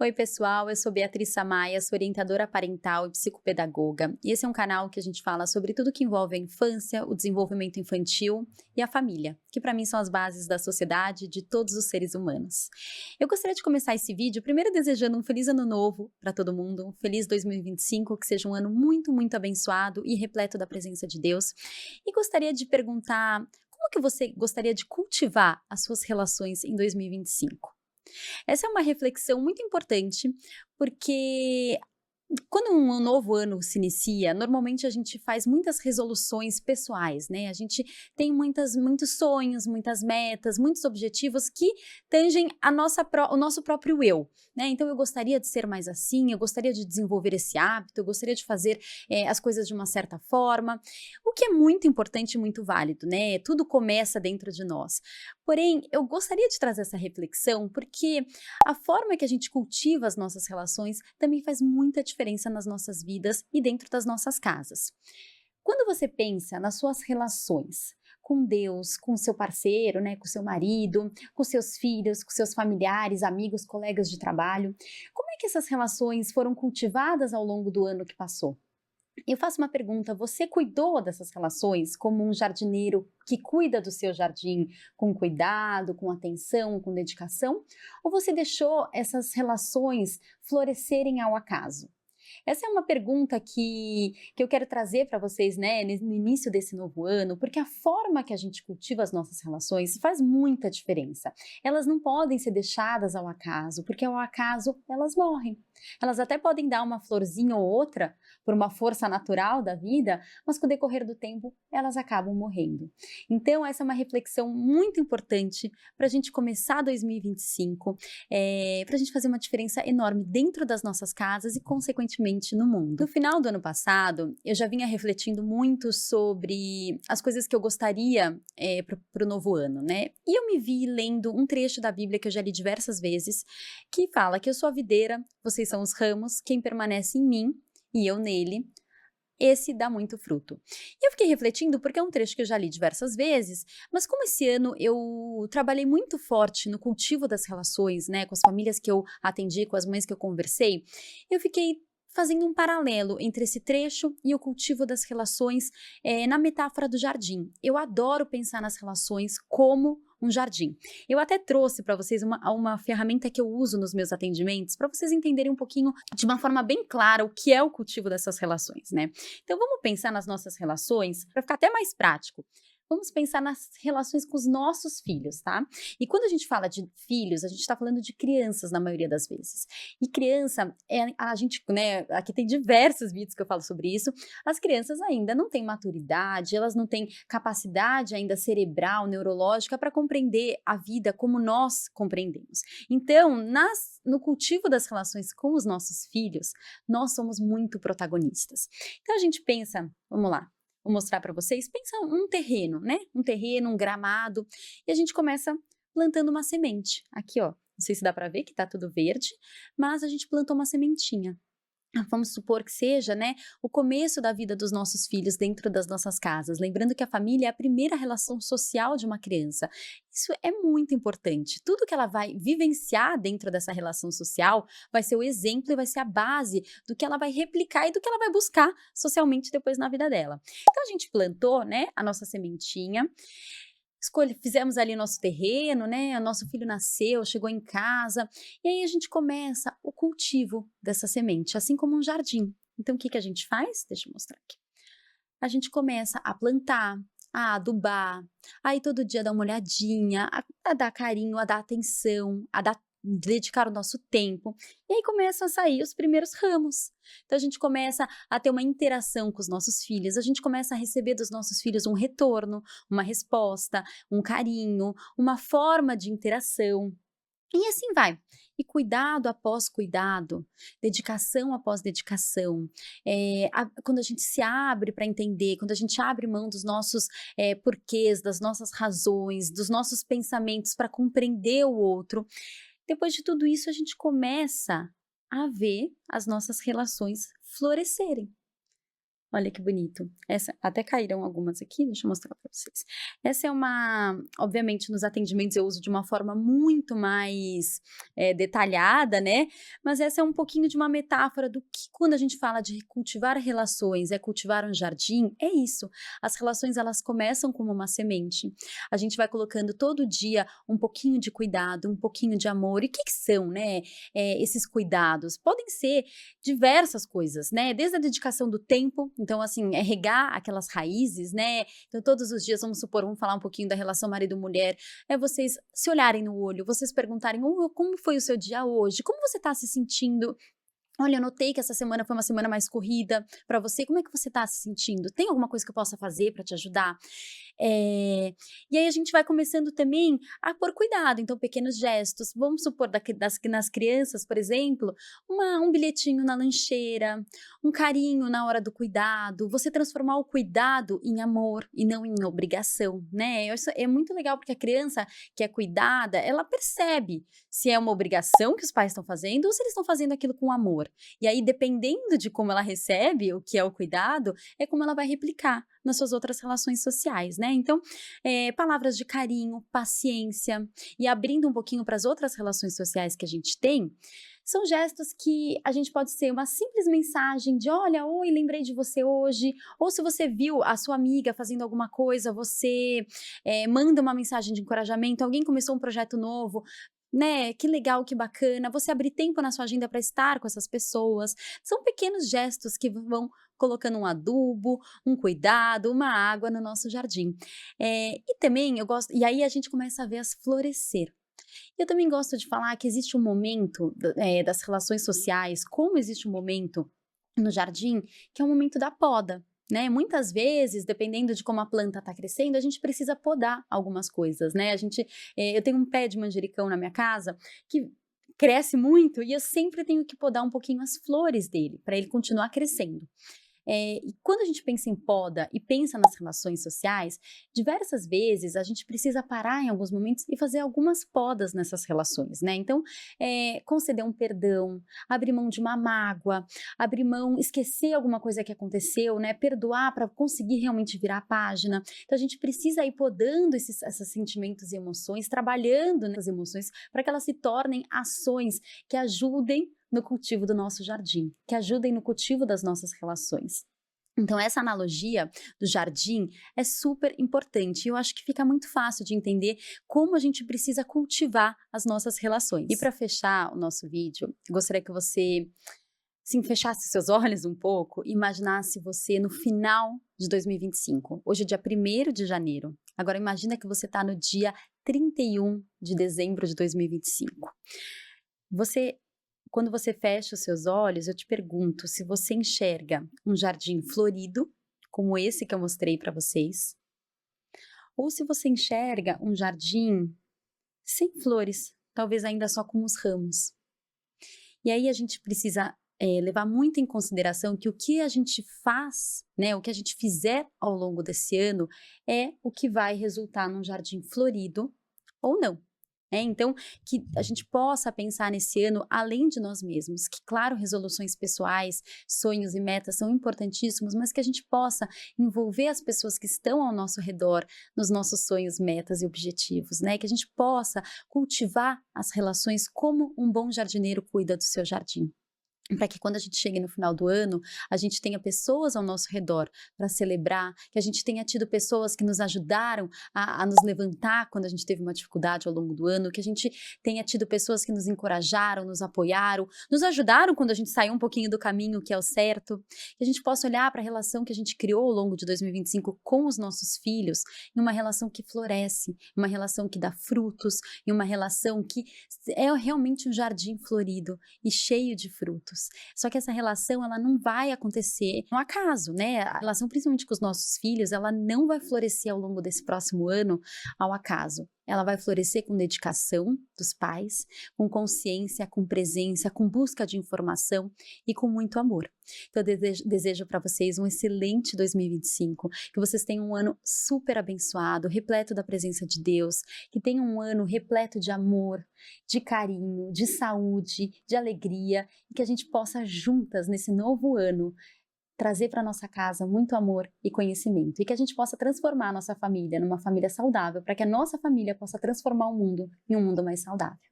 Oi, pessoal, eu sou Beatriz Samaia, sou orientadora parental e psicopedagoga, e esse é um canal que a gente fala sobre tudo que envolve a infância, o desenvolvimento infantil e a família, que para mim são as bases da sociedade e de todos os seres humanos. Eu gostaria de começar esse vídeo primeiro desejando um feliz ano novo para todo mundo, um feliz 2025, que seja um ano muito, muito abençoado e repleto da presença de Deus, e gostaria de perguntar como que você gostaria de cultivar as suas relações em 2025? Essa é uma reflexão muito importante, porque quando um novo ano se inicia, normalmente a gente faz muitas resoluções pessoais, né? A gente tem muitos sonhos, muitas metas, muitos objetivos que tangem o nosso próprio eu, né? Então eu gostaria de ser mais assim, eu gostaria de desenvolver esse hábito, eu gostaria de fazer as coisas de uma certa forma, o que é muito importante e muito válido, né? Tudo começa dentro de nós. Porém, eu gostaria de trazer essa reflexão porque a forma que a gente cultiva as nossas relações também faz muita diferença nas nossas vidas e dentro das nossas casas. Quando você pensa nas suas relações com Deus, com seu parceiro, né, com seu marido, com seus filhos, com seus familiares, amigos, colegas de trabalho, como é que essas relações foram cultivadas ao longo do ano que passou? Eu faço uma pergunta: você cuidou dessas relações como um jardineiro que cuida do seu jardim com cuidado, com atenção, com dedicação? Ou você deixou essas relações florescerem ao acaso? Essa é uma pergunta que eu quero trazer para vocês, né, no início desse novo ano, porque a forma que a gente cultiva as nossas relações faz muita diferença. Elas não podem ser deixadas ao acaso, porque ao acaso elas morrem. Elas até podem dar uma florzinha ou outra por uma força natural da vida, mas com o decorrer do tempo elas acabam morrendo. Então, essa é uma reflexão muito importante para a gente começar 2025, para a gente fazer uma diferença enorme dentro das nossas casas e, consequentemente, no mundo. No final do ano passado, eu já vinha refletindo muito sobre as coisas que eu gostaria para o novo ano, né? E eu me vi lendo um trecho da Bíblia que eu já li diversas vezes, que fala que eu sou a videira, vocês são os ramos, quem permanece em mim e eu nele, esse dá muito fruto. E eu fiquei refletindo porque é um trecho que eu já li diversas vezes, mas como esse ano eu trabalhei muito forte no cultivo das relações, né, com as famílias que eu atendi, com as mães que eu conversei, eu fiquei fazendo um paralelo entre esse trecho e o cultivo das relações na metáfora do jardim. Eu adoro pensar nas relações como um jardim. Eu até trouxe para vocês uma ferramenta que eu uso nos meus atendimentos para vocês entenderem um pouquinho de uma forma bem clara o que é o cultivo dessas relações, né? Então vamos pensar nas nossas relações para ficar até mais prático. Vamos pensar nas relações com os nossos filhos, tá? E quando a gente fala de filhos, a gente está falando de crianças na maioria das vezes. E criança, a gente, né, aqui tem diversos vídeos que eu falo sobre isso, as crianças ainda não têm maturidade, elas não têm capacidade ainda cerebral, neurológica para compreender a vida como nós compreendemos. Então, no cultivo das relações com os nossos filhos, nós somos muito protagonistas. Então a gente pensa, vamos lá, vou mostrar para vocês, pensa um terreno, né? Um terreno, um gramado, e a gente começa plantando uma semente. Aqui, ó, não sei se dá para ver que tá tudo verde, mas a gente plantou uma sementinha. Vamos supor que seja, né, o começo da vida dos nossos filhos dentro das nossas casas. Lembrando que a família é a primeira relação social de uma criança. Isso é muito importante. Tudo que ela vai vivenciar dentro dessa relação social vai ser o exemplo e vai ser a base do que ela vai replicar e do que ela vai buscar socialmente depois na vida dela. Então a gente plantou, né, a nossa sementinha. Fizemos ali o nosso terreno, né? O nosso filho nasceu, chegou em casa, e aí a gente começa o cultivo dessa semente, assim como um jardim. Então, o que que a gente faz? Deixa eu mostrar aqui. A gente começa a plantar, a adubar, aí todo dia dar uma olhadinha, a dar carinho, a dar atenção, dedicar o nosso tempo. E aí começam a sair os primeiros ramos. Então a gente começa a ter uma interação com os nossos filhos, a gente começa a receber dos nossos filhos um retorno, uma resposta, um carinho, uma forma de interação. E assim vai. E cuidado após cuidado, dedicação após dedicação. Quando a gente se abre para entender, quando a gente abre mão dos nossos porquês, das nossas razões, dos nossos pensamentos para compreender o outro, depois de tudo isso a gente começa a ver as nossas relações florescerem. Olha que bonito. Essa até caíram algumas aqui, deixa eu mostrar para vocês. Essa é uma obviamente nos atendimentos eu uso de uma forma muito mais, detalhada, né, mas essa é um pouquinho de uma metáfora do que quando a gente fala de cultivar relações, é cultivar um jardim, é isso. As relações elas começam como uma semente. A gente vai colocando todo dia um pouquinho de cuidado, um pouquinho de amor. E o que que são, né, esses cuidados? Podem ser diversas coisas, né, desde a dedicação do tempo, então assim, é regar aquelas raízes, né, então todos os dias, vamos supor, vamos falar um pouquinho da relação marido-mulher, é vocês se olharem no olho, vocês perguntarem: como foi o seu dia hoje? Como você está se sentindo? Olha, eu notei que essa semana foi uma semana mais corrida para você, como é que você está se sentindo? Tem alguma coisa que eu possa fazer para te ajudar?" E aí a gente vai começando também a pôr cuidado, então pequenos gestos, vamos supor nas crianças, por exemplo, um bilhetinho na lancheira, um carinho na hora do cuidado, você transformar o cuidado em amor e não em obrigação, né? Isso é muito legal porque a criança que é cuidada, ela percebe se é uma obrigação que os pais estão fazendo ou se eles estão fazendo aquilo com amor. E aí, dependendo de como ela recebe o que é o cuidado, é como ela vai replicar nas suas outras relações sociais, né? Então, palavras de carinho, paciência e abrindo um pouquinho para as outras relações sociais que a gente tem, são gestos que a gente pode ser uma simples mensagem de: olha, oi, lembrei de você hoje. Ou se você viu a sua amiga fazendo alguma coisa, você manda uma mensagem de encorajamento. Alguém começou um projeto novo, né? Que legal, que bacana. Você abrir tempo na sua agenda para estar com essas pessoas. São pequenos gestos que vão colocando um adubo, um cuidado, uma água no nosso jardim. E também eu gosto, e aí a gente começa a ver as florescer. Eu também gosto de falar que existe um momento das relações sociais, como existe um momento no jardim, que é o momento da poda. Né? Muitas vezes, dependendo de como a planta está crescendo, a gente precisa podar algumas coisas, né? Eu tenho um pé de manjericão na minha casa que cresce muito e eu sempre tenho que podar um pouquinho as flores dele para ele continuar crescendo. E quando a gente pensa em poda e pensa nas relações sociais, diversas vezes a gente precisa parar em alguns momentos e fazer algumas podas nessas relações, né? Então, conceder um perdão, abrir mão de uma mágoa, abrir mão, esquecer alguma coisa que aconteceu, né? Perdoar para conseguir realmente virar a página. Então, a gente precisa ir podando esses sentimentos e emoções, trabalhando nessas emoções para que elas se tornem ações que ajudem no cultivo do nosso jardim, que ajudem no cultivo das nossas relações. Então, essa analogia do jardim é super importante e eu acho que fica muito fácil de entender como a gente precisa cultivar as nossas relações. E para fechar o nosso vídeo, eu gostaria que você fechasse seus olhos um pouco e imaginasse você no final de 2025. Hoje é dia 1º de janeiro. Agora imagina que você está no dia 31 de dezembro de 2025. Quando você fecha os seus olhos, eu te pergunto se você enxerga um jardim florido, como esse que eu mostrei para vocês, ou se você enxerga um jardim sem flores, talvez ainda só com os ramos. E aí a gente precisa levar muito em consideração que o que a gente faz, né, o que a gente fizer ao longo desse ano é o que vai resultar num jardim florido ou não. Então, que a gente possa pensar nesse ano além de nós mesmos, que claro, resoluções pessoais, sonhos e metas são importantíssimos, mas que a gente possa envolver as pessoas que estão ao nosso redor nos nossos sonhos, metas e objetivos, né? Que a gente possa cultivar as relações como um bom jardineiro cuida do seu jardim. Para que quando a gente chegue no final do ano, a gente tenha pessoas ao nosso redor para celebrar, que a gente tenha tido pessoas que nos ajudaram a nos levantar quando a gente teve uma dificuldade ao longo do ano, que a gente tenha tido pessoas que nos encorajaram, nos apoiaram, nos ajudaram quando a gente saiu um pouquinho do caminho que é o certo, que a gente possa olhar para a relação que a gente criou ao longo de 2025 com os nossos filhos, em uma relação que floresce, uma relação que dá frutos, em uma relação que é realmente um jardim florido e cheio de frutos. Só que essa relação, ela não vai acontecer no acaso, né? A relação, principalmente com os nossos filhos, ela não vai florescer ao longo desse próximo ano ao acaso. Ela vai florescer com dedicação dos pais, com consciência, com presença, com busca de informação e com muito amor. Então, eu desejo para vocês um excelente 2025, que vocês tenham um ano super abençoado, repleto da presença de Deus, que tenham um ano repleto de amor, de carinho, de saúde, de alegria, e que a gente possa juntas, nesse novo ano, trazer para nossa casa muito amor e conhecimento e que a gente possa transformar a nossa família numa família saudável, para que a nossa família possa transformar o mundo em um mundo mais saudável.